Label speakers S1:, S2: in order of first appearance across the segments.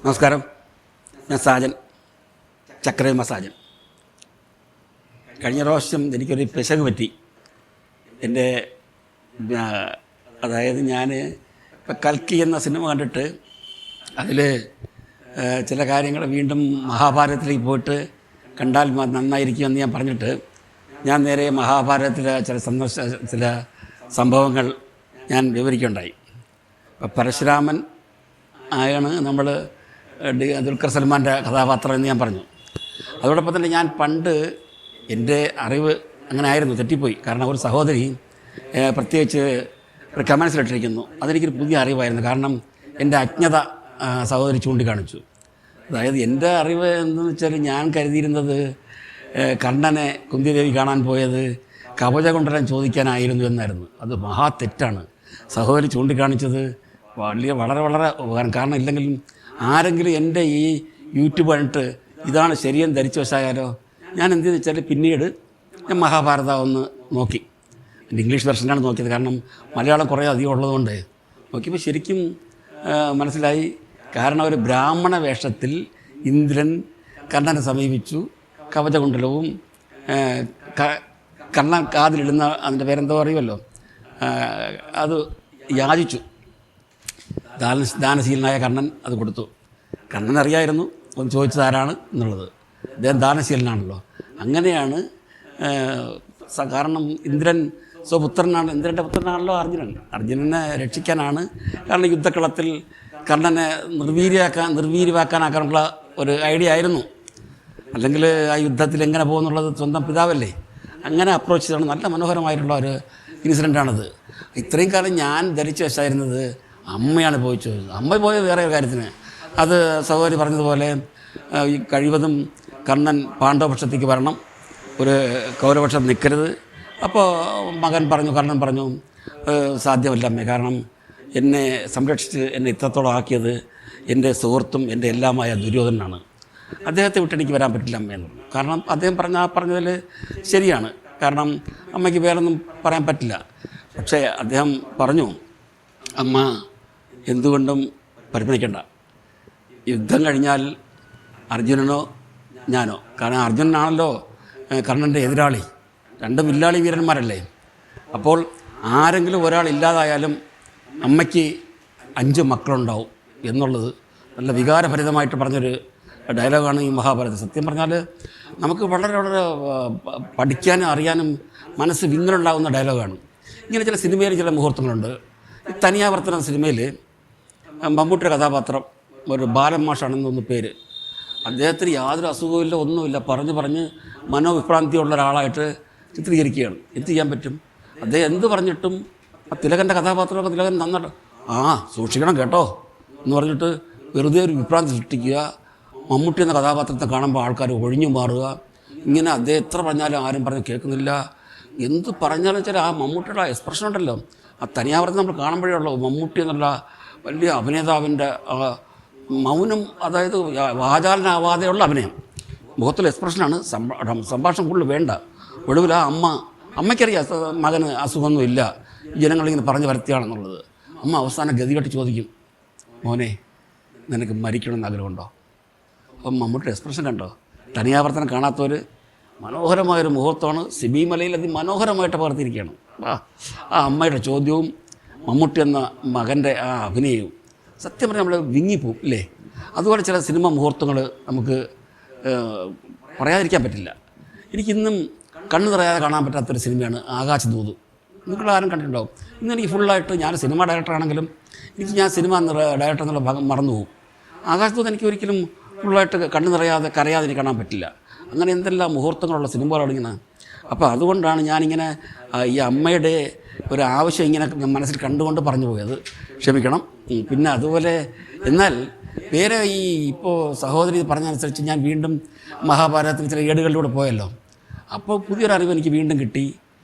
S1: നമസ്കാരം, ഞാൻ സാജൻ, ചക്രയുമ സാജൻ. കഴിഞ്ഞ പ്രാവശ്യം എനിക്കൊരു പിശക് പറ്റി. എൻ്റെ അതായത് ഞാൻ ഇപ്പം കൽക്കി എന്ന സിനിമ കണ്ടിട്ട് അതിൽ ചില കാര്യങ്ങൾ വീണ്ടും മഹാഭാരതത്തിലേക്ക് പോയിട്ട് കണ്ടാൽ നന്നായിരിക്കുമെന്ന് ഞാൻ പറഞ്ഞിട്ട് ഞാൻ നേരെ മഹാഭാരതത്തിലെ ചില സംഭവങ്ങൾ ഞാൻ വിവരിക്കുകയുണ്ടായി. ഇപ്പം പരശുരാമൻ ആയാണ് നമ്മൾ ദുൽഖർ സൽമാൻ്റെ കഥാപാത്രം എന്ന് ഞാൻ പറഞ്ഞു. അതോടൊപ്പം തന്നെ ഞാൻ പണ്ട് എൻ്റെ അറിവ് അങ്ങനെ ആയിരുന്നു, തെറ്റിപ്പോയി. കാരണം ഒരു സഹോദരി പ്രത്യേകിച്ച് ഒരു കമൻസിലിട്ടിരിക്കുന്നു. അതെനിക്കൊരു പുതിയ അറിവായിരുന്നു. കാരണം എൻ്റെ അജ്ഞത സഹോദരി ചൂണ്ടിക്കാണിച്ചു. അതായത് എൻ്റെ അറിവ് എന്തെന്ന് വെച്ചാൽ ഞാൻ കരുതിയിരുന്നത് കണ്ണനെ കുന്തിദേവി കാണാൻ പോയത് കവചകുണ്ടലൻ ചോദിക്കാനായിരുന്നു എന്നായിരുന്നു. അത് മഹാ തെറ്റാണ്. സഹോദരി ചൂണ്ടിക്കാണിച്ചത് വളരെ ഉപകാരം. കാരണം ഇല്ലെങ്കിലും ആരെങ്കിലും എൻ്റെ ഈ യൂട്യൂബ് കണ്ടിട്ട് ഇതാണ് ശരിയെന്ന് ധരിച്ചു വശായാലോ. ഞാൻ എന്തെന്ന് വെച്ചാൽ പിന്നീട് ഞാൻ മഹാഭാരതം ഒന്ന് നോക്കി. എൻ്റെ ഇംഗ്ലീഷ് വെർഷനാണ് നോക്കിയത്. കാരണം മലയാളം കുറേ അധികം ഉള്ളതുകൊണ്ട് നോക്കിയപ്പോൾ ശരിക്കും മനസ്സിലായി. കാരണം ഒരു ബ്രാഹ്മണ വേഷത്തിൽ ഇന്ദ്രൻ കണ്ണനെ സമീപിച്ചു. കവചകുണ്ടലവും കണ്ണൻ കാതിലിടുന്ന അതിൻ്റെ പേരെന്തോ അറിയുമല്ലോ, അത് യാചിച്ചു. ദാനശീലനായ കണ്ണൻ അത് കൊടുത്തു. കണ്ണൻ അറിയായിരുന്നു ഒന്ന് ചോദിച്ചത് ആരാണ് എന്നുള്ളത്. അദ്ദേഹം ദാനശീലനാണല്ലോ. അങ്ങനെയാണ് കാരണം ഇന്ദ്രൻ സ്വപുത്രനാണ്, ഇന്ദ്രൻ്റെ പുത്രനാണല്ലോ അർജുനനെ രക്ഷിക്കാനാണ്. കാരണം യുദ്ധക്കളത്തിൽ കണ്ണനെ നിർവീര്യമാക്കാനാക്കാനുള്ള ഒരു ഐഡിയ ആയിരുന്നു. അല്ലെങ്കിൽ ആ യുദ്ധത്തിൽ എങ്ങനെ പോകുന്നുള്ളത് സ്വന്തം പിതാവല്ലേ. അങ്ങനെ അപ്രോച്ച് ചെയ്താണ്. നല്ല മനോഹരമായിട്ടുള്ള ഒരു ഇൻസിഡൻ്റാണത്. ഇത്രയും കാലം ഞാൻ ധരിച്ചു വെച്ചായിരുന്നത് അമ്മയാണ് പോയി ചോദിച്ചത്. അമ്മ പോയത് വേറെ കാര്യത്തിന്. അത് സഹോദരി പറഞ്ഞതുപോലെ ഈ കഴിവതും കണ്ണൻ പാണ്ഡവപക്ഷത്തേക്ക് വരണം, ഒരു കൗരവപക്ഷം നിൽക്കരുത്. അപ്പോൾ കണ്ണൻ പറഞ്ഞു സാധ്യമല്ല അമ്മേ, കാരണം എന്നെ സംരക്ഷിച്ച് എന്നെ ഇത്രത്തോളം ആക്കിയത് എൻ്റെ സുഹൃത്തും എൻ്റെ എല്ലാമായ ദുര്യോധനാണ്. അദ്ദേഹത്തെ വിട്ടെനിക്ക് വരാൻ പറ്റില്ല അമ്മയെന്ന്. കാരണം അദ്ദേഹം പറഞ്ഞതിൽ ശരിയാണ്. കാരണം അമ്മയ്ക്ക് വേറൊന്നും പറയാൻ പറ്റില്ല. പക്ഷേ അദ്ദേഹം പറഞ്ഞു, അമ്മ എന്തുകൊണ്ടും പരിഗണിക്കണ്ട. യുദ്ധം കഴിഞ്ഞാൽ അർജുനനോ ഞാനോ, കാരണം അർജുനനാണല്ലോ കർണൻ്റെ എതിരാളി. രണ്ടും വില്ലാളി വീരന്മാരല്ലേ. അപ്പോൾ ആരെങ്കിലും ഒരാൾ ഇല്ലാതായാലും അമ്മയ്ക്ക് 5 മക്കളുണ്ടാവും എന്നുള്ളത് നല്ല വികാരഭരിതമായിട്ട് പറഞ്ഞൊരു ഡയലോഗാണ് ഈ മഹാഭാരതം. സത്യം പറഞ്ഞാൽ നമുക്ക് വളരെ പഠിക്കാനും അറിയാനും മനസ്സ് വിങ്ങലുണ്ടാകുന്ന ഡയലോഗാണ്. ഇങ്ങനെ ചില സിനിമയിൽ ചില മുഹൂർത്തങ്ങളുണ്ട്. ഈ തനിയാവർത്തന സിനിമയിൽ മമ്മൂട്ടിയുടെ കഥാപാത്രം ഒരു ബാലൻ മാഷാണെന്നൊന്ന് പേര്. അദ്ദേഹത്തിന് യാതൊരു അസുഖമില്ല, ഒന്നുമില്ല. പറഞ്ഞ് മനോവിഭ്രാന്തിയുള്ള ഒരാളായിട്ട് ചിത്രീകരിക്കുകയാണ്. എന്ത് ചെയ്യാൻ പറ്റും? അദ്ദേഹം എന്ത് പറഞ്ഞിട്ടും ആ തിലകൻ്റെ കഥാപാത്രമൊക്കെ തിലകൻ നന്നായിട്ട് സൂക്ഷിക്കണം കേട്ടോ എന്ന് പറഞ്ഞിട്ട് വെറുതെ ഒരു വിഭ്രാന്തി സൃഷ്ടിക്കുക. മമ്മൂട്ടി എന്ന കഥാപാത്രത്തെ കാണുമ്പോൾ ആൾക്കാർ ഒഴിഞ്ഞു മാറുക. ഇങ്ങനെ അദ്ദേഹം എത്ര പറഞ്ഞാലും ആരും പറഞ്ഞ് കേൾക്കുന്നില്ല. എന്ത് പറഞ്ഞാലും വെച്ചാൽ ആ മമ്മൂട്ടിയുടെ എക്സ്പ്രഷൻ ഉണ്ടല്ലോ, ആ തനിയാവർത്തനം നമ്മൾ കാണുമ്പോഴേ ഉള്ളൂ മമ്മൂട്ടി എന്നുള്ള വലിയ അഭിനേതാവിൻ്റെ മൗനം, അതായത് വാചാലനാവാതെയുള്ള അഭിനയം, മുഖത്തുള്ള എക്സ്പ്രഷനാണ്. സംഭാഷണം കൂടുതൽ വേണ്ട. ഒടുവിൽ ആ അമ്മയ്ക്കറിയാം മകന് അസുഖമൊന്നുമില്ല, ജനങ്ങളിങ്ങനെ പറഞ്ഞു വരുത്തിയാണെന്നുള്ളത്. അമ്മ അവസാനം ഗതികെട്ട് ചോദിക്കും, മോനെ നിനക്ക് മരിക്കണമെന്ന് ആഗ്രഹമുണ്ടോ? അപ്പം മമ്മൂട്ടിയുടെ എക്സ്പ്രഷൻ കണ്ടോ? തനിയാവർത്തനം കാണാത്തവർ മനോഹരമായൊരു മുഹൂർത്തമാണ്. സിബി മലയിൽ അതിമനോഹരമായിട്ട് പകർത്തിയിരിക്കുകയാണ്. ആ അമ്മയുടെ ചോദ്യവും മമ്മൂട്ടി എന്ന മകൻ്റെ ആ അഭിനയവും സത്യം പറഞ്ഞാൽ നമ്മൾ വിങ്ങിപ്പോവും ഇല്ലേ. അതുപോലെ ചില സിനിമ മുഹൂർത്തങ്ങൾ നമുക്ക് പറയാതിരിക്കാൻ പറ്റില്ല. എനിക്കിന്നും കണ്ണു നിറയാതെ കാണാൻ പറ്റാത്തൊരു സിനിമയാണ് ആകാശദൂത്. നിങ്ങളാരും കണ്ടിട്ടുണ്ടാവും. ഇന്നെനിക്ക് ഫുള്ളായിട്ട് ഞാൻ സിനിമ ഡയറക്ടറാണെങ്കിലും ഞാൻ സിനിമ ഡയറക്ടർ എന്നുള്ള ഭാഗം മറന്നുപോകും. ആകാശദൂത് എനിക്ക് ഒരിക്കലും ഫുള്ളായിട്ട് കണ്ണു നിറയാതെ കരയാതെ എനിക്ക് കാണാൻ പറ്റില്ല. അങ്ങനെ എന്തെല്ലാം മുഹൂർത്തങ്ങളുള്ള സിനിമകളാണ് ഇങ്ങനെ. അപ്പോൾ അതുകൊണ്ടാണ് ഞാനിങ്ങനെ ഈ അമ്മയുടെ ഒരു ആവശ്യം ഇങ്ങനെ മനസ്സിൽ കണ്ടുകൊണ്ട് പറഞ്ഞു പോയത്. ക്ഷമിക്കണം. പിന്നെ അതുപോലെ എന്നാൽ വേറെ ഈ ഇപ്പോൾ സഹോദരി പറഞ്ഞതനുസരിച്ച് ഞാൻ വീണ്ടും മഹാഭാരതത്തിൽ ചില ഏടുകളിലൂടെ പോയല്ലോ. അപ്പോൾ പുതിയൊരറിവ് എനിക്ക് വീണ്ടും കിട്ടി.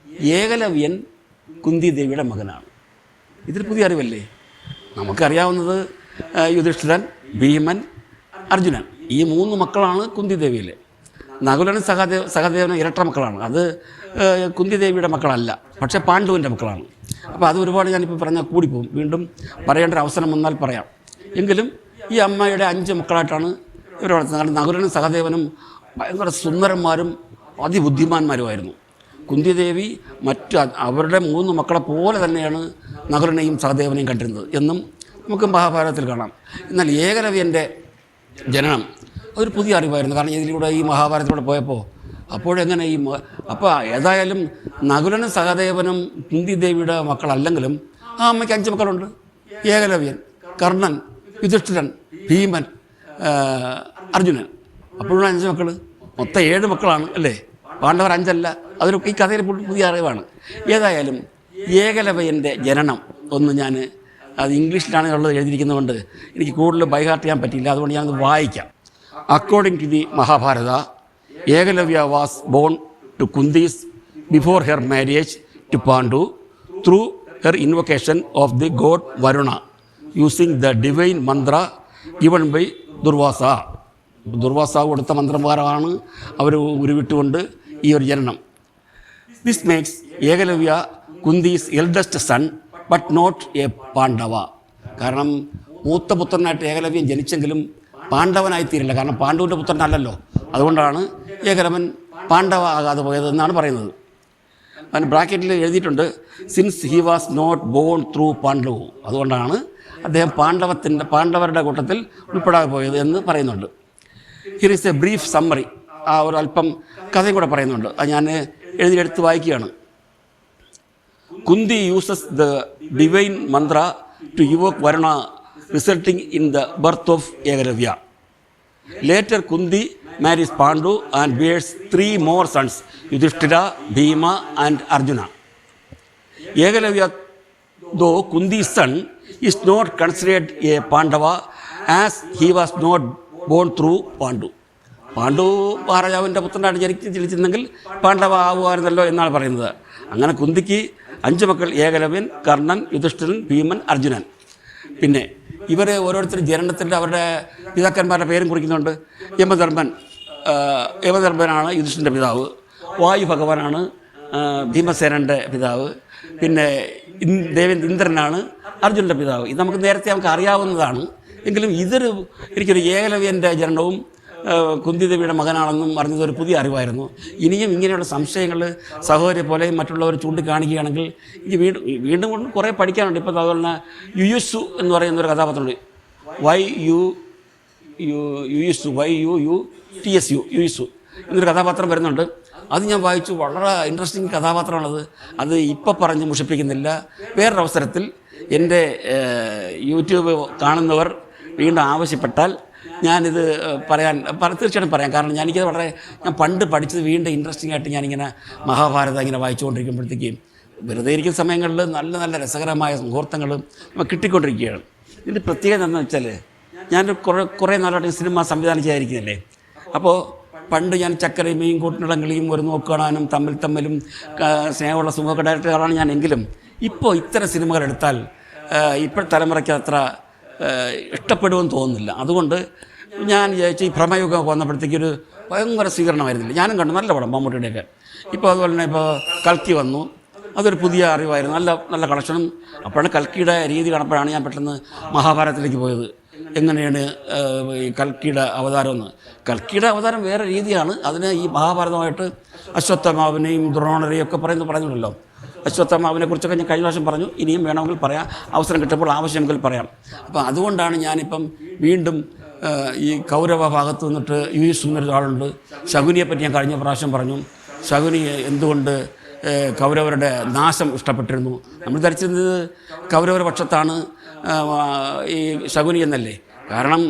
S1: ഏകലവ്യൻ കുന്തി ദേവിയുടെ മകനാണ്. ഇതൊരു പുതിയ അറിവല്ലേ. നമുക്കറിയാവുന്നത് യുധിഷ്ഠിരൻ, ഭീമൻ, അർജുനൻ, ഈ 3 മക്കളാണ് കുന്തി ദേവിയിലെ. നകുലനും സഹദേവനും ഇരട്ട മക്കളാണ്. അത് കുന്തിദേവിയുടെ മക്കളല്ല, പക്ഷേ പാണ്ഡുവിൻ്റെ മക്കളാണ്. അപ്പോൾ അത് ഒരുപാട് ഞാനിപ്പോൾ പറഞ്ഞാൽ കൂടിപ്പോവും, വീണ്ടും പറയേണ്ട ഒരു അവസരം വന്നാൽ പറയാം. എങ്കിലും ഈ അമ്മയുടെ 5 മക്കളായിട്ടാണ് ഇവർ വളർത്തുന്നത്. നകുലനും സഹദേവനും ഭയങ്കര സുന്ദരന്മാരും അതിബുദ്ധിമാന്മാരുമായിരുന്നു. കുന്തിദേവി അവരുടെ 3 മക്കളെ പോലെ തന്നെയാണ് നകുലനെയും സഹദേവനെയും കണ്ടിരുന്നത് എന്നും നമുക്ക് മഹാഭാരതത്തിൽ കാണാം. എന്നാൽ ഏകലവ്യൻ്റെ ജനനം അതൊരു പുതിയ അറിവായിരുന്നു. കാരണം ഇതിലൂടെ ഈ മഹാഭാരതത്തിലൂടെ പോയപ്പോൾ അപ്പോഴെങ്ങനെ അപ്പോൾ ഏതായാലും നകുലനും സഹദേവനും കുന്തിദേവിയുടെ മക്കളല്ലെങ്കിലും ആ അമ്മയ്ക്ക് 5 മക്കളുണ്ട്. ഏകലവ്യൻ, കർണൻ, യുധിഷ്ഠിരൻ, ഭീമൻ, അർജുനൻ. അപ്പോഴും 5 മക്കൾ, മൊത്തം 7 മക്കളാണ് അല്ലേ? പാണ്ഡവർ 5 അല്ല. അതൊരു ഈ കഥയിൽ പുതിയ അറിവാണ്. ഏതായാലും ഏകലവ്യൻ്റെ ജനനം ഒന്ന് ഞാൻ അത് ഇംഗ്ലീഷിലാണ് ഉള്ളത് എഴുതിയിരിക്കുന്നതുകൊണ്ട് എനിക്ക് കൂടുതൽ ബൈഹാർട്ട് ചെയ്യാൻ പറ്റിയില്ല. അതുകൊണ്ട് ഞാനത് വായിക്കാം. According to the Mahabharata, Ekalavya was born to Kunti's before her marriage to Pandu through her invocation of the god Varuna using the divine mantra given by Durvasa. Durvasa കൊടുത്ത മന്ത്രപ്രകാരമാണ് അവർ ഉരുവിട്ടുകൊണ്ട് ഈ ഒരു ജനനം. This makes Ekalavya Kunti's eldest son but not a Pandava. കാരണം മൂത്ത പുത്രനായിട്ട് ഏകലവ്യൻ ജനിച്ചെങ്കിലും പാണ്ഡവനായിത്തീരില്ല. കാരണം പാണ്ഡുവിൻ്റെ പുത്രനല്ലല്ലോ. അതുകൊണ്ടാണ് ഏകലവൻ പാണ്ഡവ ആകാതെ പോയതെന്നാണ് പറയുന്നത്. അതിന് ബ്രാക്കറ്റിൽ എഴുതിയിട്ടുണ്ട് since he was not born through Pandu. അതുകൊണ്ടാണ് അദ്ദേഹം പാണ്ഡവരുടെ കൂട്ടത്തിൽ ഉൾപ്പെടാതെ പോയത് എന്ന് പറയുന്നുണ്ട്. Here is a brief summary. ആ ഒരു അല്പം കഥയും കൂടെ പറയുന്നുണ്ട്. അത് ഞാൻ എഴുതിയെടുത്ത് വായിക്കുകയാണ്. Kunti uses the divine mantra to evoke Varuna resulting in the birth of Egalavya. Later Kundi marries Pandu and bears 3 more sons, Yudhishthira, Bhima and Arjuna. Egalavya, though Kundi's son, is not considered a Pandava as he was not born through Pandu. Pandu മഹാരാജാവിൻ്റെ പുത്രനായിട്ട് ജനിച്ചിരുന്നെങ്കിൽ പാണ്ഡവ ആവുമായിരുന്നല്ലോ എന്നാണ് പറയുന്നത്. അങ്ങനെ കുന്തിക്ക് 5 മക്കൾ: ഏകലവ്യൻ, കർണൻ, യുധിഷ്ഠിരൻ, ഭീമൻ, അർജുനൻ. പിന്നെ ഇവർ ഓരോരുത്തരും ജനനത്തിൻ്റെ അവരുടെ പിതാക്കന്മാരുടെ പേരും കുറിക്കുന്നുണ്ട്. യമധർമ്മനാണ് യുധിഷ്ഠിരൻ്റെ പിതാവ്. വായു ഭഗവാനാണ് ഭീമസേനൻ്റെ പിതാവ്. പിന്നെ ഇന്ദ്രനാണ് അർജുനൻ്റെ പിതാവ്. ഇത് നമുക്ക് അറിയാവുന്നതാണ്. എങ്കിലും എനിക്കൊരു ഏകലവ്യൻ്റെ ജനനവും കുന്തിദേവിയുടെ മകനാണെന്നും അറിഞ്ഞതൊരു പുതിയ അറിവായിരുന്നു. ഇനിയും ഇങ്ങനെയുള്ള സംശയങ്ങൾ സഹോദരി പോലെയും മറ്റുള്ളവർ ചൂണ്ടിക്കാണിക്കുകയാണെങ്കിൽ എനിക്ക് വീണ്ടും കുറേ പഠിക്കാനുണ്ട്. ഇപ്പോൾ അതുപോലെ തന്നെ യുയുസു എന്ന് പറയുന്നൊരു കഥാപാത്രമുണ്ട്. യുയുസു എന്നൊരു കഥാപാത്രം വരുന്നുണ്ട്. അത് ഞാൻ വായിച്ചു. വളരെ ഇൻട്രസ്റ്റിംഗ് കഥാപാത്രമാണത്. അത് ഇപ്പോൾ പറഞ്ഞ് മുഷിപ്പിക്കുന്നില്ല. വേറൊരവസരത്തിൽ എൻ്റെ യൂട്യൂബ് കാണുന്നവർ വീണ്ടും ആവശ്യപ്പെട്ടാൽ ഞാനിത് തീർച്ചയായിട്ടും പറയാം. കാരണം ഞാൻ പണ്ട് പഠിച്ചത് വീണ്ടും ഇൻട്രസ്റ്റിംഗ് ആയിട്ട് ഞാനിങ്ങനെ മഹാഭാരതം ഇങ്ങനെ വായിച്ചുകൊണ്ടിരിക്കുമ്പോഴത്തേക്കും വെറുതെ ഇരിക്കുന്ന സമയങ്ങളിൽ നല്ല നല്ല രസകരമായ മുഹൂർത്തങ്ങൾ നമുക്ക് കിട്ടിക്കൊണ്ടിരിക്കുകയാണ്. ഇതിൻ്റെ പ്രത്യേകത എന്താണെന്ന് വെച്ചാൽ ഞാൻ കുറേ നാളായിട്ട് സിനിമ സംവിധാനം ചെയ്യാതിരിക്കുന്നില്ലേ. അപ്പോൾ പണ്ട് ഞാൻ ചക്കരയും മീൻ കൂട്ടിനിടങ്ങളിലും ഒരു നോക്കാണാനും തമ്മിലും സ്നേഹമുള്ള സുഖമൊക്കെ ഡയറക്ടറാണ് ഞാൻ. എങ്കിലും ഇപ്പോൾ ഇത്തരം സിനിമകൾ എടുത്താൽ ഇപ്പോഴത്തെ തലമുറയ്ക്ക് അത്ര ഇഷ്ടപ്പെടുമെന്ന് തോന്നുന്നില്ല. അതുകൊണ്ട് ഞാൻ വിചാരിച്ചു ഈ ഭ്രമയുഗം വന്നപ്പോഴത്തേക്കൊരു ഭയങ്കര സ്വീകരണമായിരുന്നില്ല. ഞാനും കണ്ടു നല്ല പടം മമ്മൂട്ടിയുടെയൊക്കെ. ഇപ്പോൾ അതുപോലെ തന്നെ ഇപ്പോൾ കൽക്കി വന്നു. അതൊരു പുതിയ അറിവായിരുന്നു. നല്ല കളക്ഷനും. അപ്പോഴാണ് കൽക്കിയുടെ രീതി കാണുമ്പോഴാണ് ഞാൻ പെട്ടെന്ന് മഹാഭാരതത്തിലേക്ക് പോയത്. എങ്ങനെയാണ് ഈ കൽക്കിയുടെ അവതാരമെന്ന്. കൽക്കിയുടെ അവതാരം വേറെ രീതിയാണ്. അതിന് ഈ മഹാഭാരതമായിട്ട് അശ്വത്ഥമാവിനെയും ദ്രോണരെയും ഒക്കെ പറയുന്നുണ്ടല്ലോ. അശ്വത്ഥമാവിനെ കുറിച്ചൊക്കെ ഞാൻ കഴിഞ്ഞ പ്രാവശ്യം പറഞ്ഞു. ഇനിയും വേണമെങ്കിൽ പറയാം, അവസരം കിട്ടുമ്പോൾ ആവശ്യമെങ്കിൽ പറയാം. അപ്പോൾ അതുകൊണ്ടാണ് ഞാനിപ്പം വീണ്ടും ഈ കൗരവ ഭാഗത്ത് നിന്നിട്ട് യുയുസ് എന്നൊരാളുണ്ട്. ശകുനിയെപ്പറ്റി ഞാൻ കഴിഞ്ഞ പ്രാവശ്യം പറഞ്ഞു. ശകുനി എന്തുകൊണ്ട് കൗരവരുടെ നാശം ഇഷ്ടപ്പെട്ടിരുന്നു. നമ്മൾ ധരിച്ചിരുന്നത് കൗരവരുടെ പക്ഷത്താണ് ഈ ശകുനി എന്നല്ലേ. കാരണം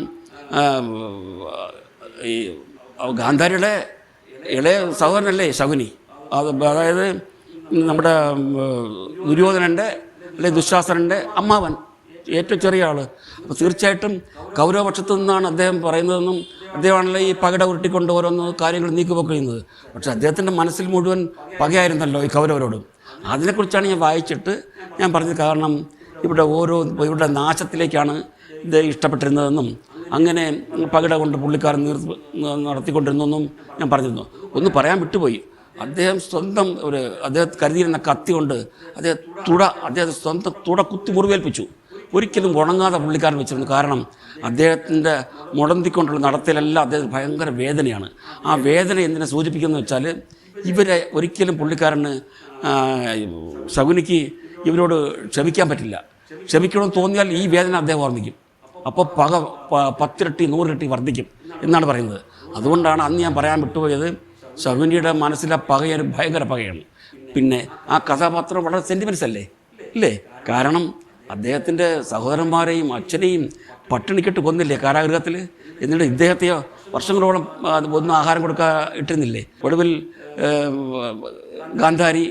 S1: ഈ ഗാന്ധാരിയുടെ ഇളയ സഹോദരനല്ലേ ശകുനി. അതായത് നമ്മുടെ ദുര്യോധനൻ്റെ അല്ലെങ്കിൽ ദുശാസനൻ്റെ അമ്മാവൻ, ഏറ്റവും ചെറിയ ആൾ. അപ്പോൾ തീർച്ചയായിട്ടും കൗരവപക്ഷത്തു നിന്നാണ് അദ്ദേഹം പറയുന്നതെന്നും അദ്ദേഹമാണല്ലോ ഈ പകട ഉരുട്ടിക്കൊണ്ട് ഓരോന്ന് കാര്യങ്ങൾ നീക്കുപോക്ക് ചെയ്യുന്നത്. പക്ഷേ അദ്ദേഹത്തിൻ്റെ മനസ്സിൽ മുഴുവൻ പകയായിരുന്നല്ലോ ഈ കൗരവരോടും. അതിനെക്കുറിച്ചാണ് ഞാൻ വായിച്ചിട്ട് ഞാൻ പറഞ്ഞത്. കാരണം ഇവരുടെ നാശത്തിലേക്കാണ് ഇത് ഇഷ്ടപ്പെട്ടിരുന്നതെന്നും അങ്ങനെ പകിട കൊണ്ട് പുള്ളിക്കാരൻ നടത്തിക്കൊണ്ടിരുന്നൊന്നും ഞാൻ പറഞ്ഞിരുന്നു. ഒന്ന് പറയാൻ വിട്ടുപോയി. അദ്ദേഹം സ്വന്തം അദ്ദേഹം കരുതിയിരുന്ന കത്തി കൊണ്ട് അദ്ദേഹം സ്വന്തം തുട കുത്തി മുറിവേൽപ്പിച്ചു. ഒരിക്കലും ഉണങ്ങാതെ പുള്ളിക്കാരൻ വെച്ചിരുന്നു. കാരണം അദ്ദേഹത്തിൻ്റെ മുടന്തിക്കൊണ്ടുള്ള നടത്തിലെല്ലാം അദ്ദേഹത്തിന് ഭയങ്കര വേദനയാണ്. ആ വേദന എന്തിനെ സൂചിപ്പിക്കുന്നത് വെച്ചാൽ ഇവരെ ഒരിക്കലും പുള്ളിക്കാരന് ശകുനിക്ക് ഇവരോട് ക്ഷമിക്കാൻ പറ്റില്ല. ക്ഷമിക്കണമെന്ന് തോന്നിയാൽ ഈ വേദന അദ്ദേഹം ഓർമ്മിക്കും. അപ്പോൾ പക 10 ഇരട്ടി 100 ഇരട്ടി വർദ്ധിക്കും എന്നാണ് പറയുന്നത്. അതുകൊണ്ടാണ് അന്ന് ഞാൻ പറയാൻ വിട്ടുപോയത്, ശകുനിയുടെ മനസ്സിലെ പകയൊരു ഭയങ്കര പകയാണ്. പിന്നെ ആ കഥാപാത്രം വളരെ സെൻറ്റിമെൻറ്റ്സ് അല്ലേ ഇല്ലേ? കാരണം അദ്ദേഹത്തിൻ്റെ സഹോദരന്മാരെയും അച്ഛനെയും പട്ടിണിക്കിട്ട് കൊന്നില്ലേ കാരാഗൃഹത്തിൽ. എന്നിട്ട് ഇദ്ദേഹത്തെയോ വർഷങ്ങളോളം ഒന്നും ആഹാരം കൊടുക്കാൻ ഇട്ടിരുന്നില്ലേ. ഒടുവിൽ ഗാന്ധാരി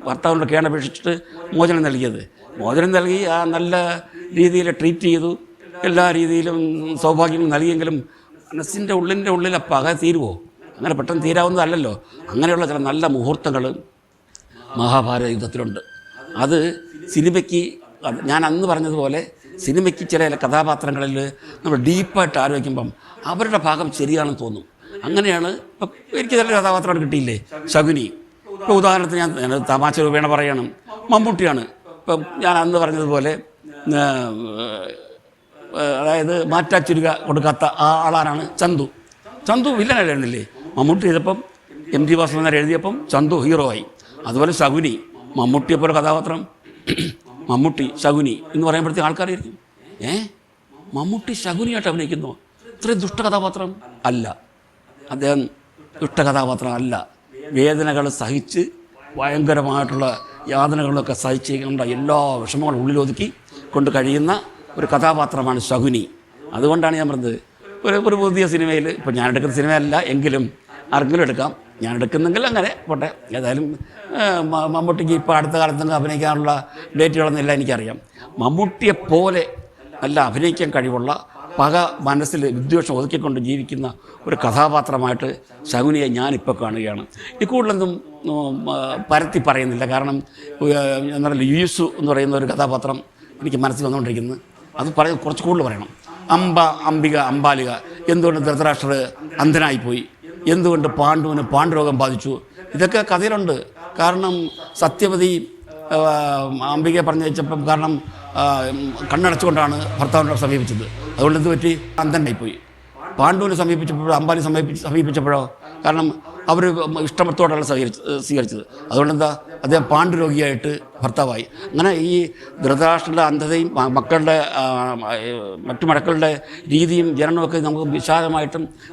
S1: ഭർത്താവിൻ്റെ കേണപേക്ഷിച്ചിട്ട് മോചനം നൽകി ആ നല്ല രീതിയിൽ ട്രീറ്റ് ചെയ്തു. എല്ലാ രീതിയിലും സൗഭാഗ്യം നൽകിയെങ്കിലും മനസ്സിൻ്റെ ഉള്ളിലെ പക തീരുമോ? അങ്ങനെ പെട്ടെന്ന് തീരാവുന്നതല്ലല്ലോ. അങ്ങനെയുള്ള ചില നല്ല മുഹൂർത്തങ്ങൾ മഹാഭാരത യുദ്ധത്തിലുണ്ട്. അത് സിനിമയ്ക്ക്, ഞാൻ അന്ന് പറഞ്ഞതുപോലെ സിനിമയ്ക്ക് ചില കഥാപാത്രങ്ങളിൽ നമ്മൾ ഡീപ്പായിട്ട് ആലോചിക്കുമ്പം അവരുടെ ഭാഗം ശരിയാണെന്ന് തോന്നും. അങ്ങനെയാണ് ഇപ്പം എനിക്ക് ചില കഥാപാത്രങ്ങൾ കിട്ടിയില്ലേ, ശകുനി. ഇപ്പോൾ ഉദാഹരണത്തിന് ഞാൻ തമാശ രൂപേണ പറയണം, മമ്മൂട്ടിയാണ്. ഇപ്പം ഞാൻ അന്ന് പറഞ്ഞതുപോലെ അതായത് മാറ്റാച്ചുരുക കൊടുക്കാത്ത ആ ആളാണ് ചന്തു വില്ലനായിരുന്നില്ലേ. മമ്മൂട്ടി ചെയ്തപ്പം MT വാസുദേവൻ എഴുതിയപ്പം ചന്തു ഹീറോ ആയി. അതുപോലെ ശകുനി, മമ്മൂട്ടിയെപ്പോലെ കഥാപാത്രം മമ്മൂട്ടി ശകുനി എന്ന് പറയുമ്പോഴത്തേക്ക് ആൾക്കാരായിരിക്കും മമ്മൂട്ടി ശകുനിയായിട്ട് അഭിനയിക്കുന്നു, ഇത്രയും ദുഷ്ടകഥാപാത്രം അല്ല. അദ്ദേഹം ദുഷ്ടകഥാപാത്രം അല്ല. വേദനകൾ സഹിച്ച് ഭയങ്കരമായിട്ടുള്ള യാതനകളൊക്കെ സഹിച്ചുകൊണ്ട് എല്ലാ വിഷമങ്ങളും ഉള്ളിലൊതുക്കി കൊണ്ട് കഴിയുന്ന ഒരു കഥാപാത്രമാണ് ശകുനി. അതുകൊണ്ടാണ് ഞാൻ പറഞ്ഞത് ഒരു പുതിയ സിനിമയിൽ, ഇപ്പോൾ ഞാൻ എടുക്കുന്ന സിനിമയല്ല എങ്കിലും ആർക്കെങ്കിലും എടുക്കാം, ഞാൻ എടുക്കുന്നെങ്കിൽ അങ്ങനെ പോട്ടെ. ഏതായാലും മമ്മൂട്ടിക്ക് ഇപ്പോൾ അടുത്ത കാലത്തൊക്കെ അഭിനയിക്കാനുള്ള ഡേറ്റുകളൊന്നുമില്ല എനിക്കറിയാം. മമ്മൂട്ടിയെപ്പോലെ നല്ല അഭിനയിക്കാൻ കഴിവുള്ള പക മനസ്സിൽ വിദ്വേഷം ഒതുക്കിക്കൊണ്ട് ജീവിക്കുന്ന ഒരു കഥാപാത്രമായിട്ട് ശകുനിയെ ഞാനിപ്പോൾ കാണുകയാണ്. ഈ കൂടുതലൊന്നും പരത്തി പറയുന്നില്ല. കാരണം എന്താ പറയുക, യുയുസു എന്ന് പറയുന്ന ഒരു കഥാപാത്രം എനിക്ക് മനസ്സിൽ വന്നുകൊണ്ടിരിക്കുന്നത്. അത് കുറച്ച് കൂടുതൽ പറയണം. അംബിക അംബാലിക, എന്തുകൊണ്ട് ധൃതരാഷ്ട്രർ അന്ധനായിപ്പോയി, എന്തുകൊണ്ട് പാണ്ഡുവിന് പാണ്ഡുരോഗം ബാധിച്ചു, ഇതൊക്കെ കഥയിലുണ്ട്. കാരണം സത്യവതി അംബികയെ പറഞ്ഞു വെച്ചപ്പം കാരണം കണ്ണടച്ചുകൊണ്ടാണ് ഭർത്താവിനെ സമീപിച്ചത്. അതുകൊണ്ട് എന്ത് പറ്റി, അന്ധനായിപ്പോയി. പാണ്ഡുവിനെ സമീപിച്ചപ്പോഴോ അംബാലി സമീപിച്ചപ്പോഴോ കാരണം അവർ ഇഷ്ടമത്തോടെയാണ് സ്വീകരിച്ചത്. അതുകൊണ്ടെന്താ, അദ്ദേഹം പാണ്ഡുരോഗിയായിട്ട് ഭർത്താവായി. അങ്ങനെ ഈ ധൃതരാഷ്ട്രരുടെ അന്ധതയും മറ്റു മക്കളുടെ രീതിയും ജനനമൊക്കെ നമുക്ക്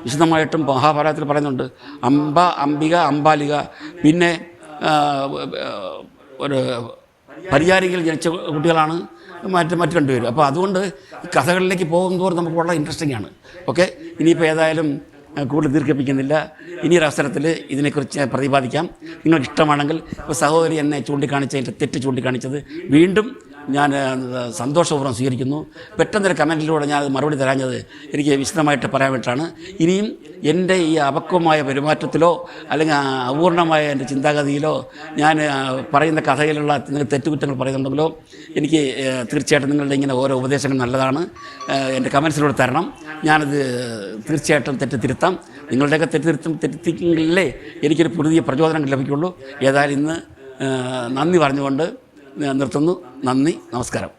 S1: വിശദമായിട്ടും മഹാഭാരതത്തിൽ പറയുന്നുണ്ട്. അംബിക അംബാലിക, പിന്നെ ഒരു പരിചാരികയിൽ ജനിച്ച കുട്ടികളാണ് മറ്റു രണ്ടുപേരും. അപ്പോൾ അതുകൊണ്ട് ഈ കഥകളിലേക്ക് പോകുന്നതോറും നമുക്ക് വളരെ ഇൻട്രസ്റ്റിംഗ് ആണ്. ഓക്കെ, ഇനിയിപ്പോൾ ഏതായാലും കൂടുതൽ ദീർഘിപ്പിക്കുന്നില്ല. ഇനിയൊരവസരത്തിൽ ഇതിനെക്കുറിച്ച് പ്രതിപാദിക്കാം. നിങ്ങൾക്ക് ഇഷ്ടമാണെങ്കിൽ. ഇപ്പോൾ സഹോദരി എന്നെ ചൂണ്ടിക്കാണിച്ചതിൻ്റെ തെറ്റ് ചൂണ്ടിക്കാണിച്ചത് വീണ്ടും ഞാൻ സന്തോഷപൂർവ്വം സ്വീകരിക്കുന്നു. പെട്ടെന്നൊരു കമൻറ്റിലൂടെ ഞാൻ മറുപടി തരാഞ്ഞത് എനിക്ക് വിശദമായിട്ട് പറയാൻ വേണ്ടിയിട്ടാണ്. ഇനിയും എൻ്റെ ഈ അപക്വമായ പെരുമാറ്റത്തിലോ അല്ലെങ്കിൽ അപൂർണമായ എൻ്റെ ചിന്താഗതിയിലോ ഞാൻ പറയുന്ന കഥയിലുള്ള തെറ്റുകുറ്റങ്ങൾ പറയുന്നുണ്ടെങ്കിലോ എനിക്ക് തീർച്ചയായിട്ടും നിങ്ങളുടെ ഇങ്ങനെ ഓരോ ഉപദേശങ്ങൾ നല്ലതാണ്. എൻ്റെ കമൻസിലൂടെ തരണം. ഞാനത് തീർച്ചയായിട്ടും തിരുത്താം. നിങ്ങളുടെയൊക്കെ തെറ്റില്ലെങ്കിലേ എനിക്കൊരു പുതിയ പ്രചോദനം ലഭിക്കുള്ളൂ. ഏതായാലും ഇന്ന് നന്ദി പറഞ്ഞുകൊണ്ട് നിർത്തുന്നു. നന്ദി, നമസ്കാരം.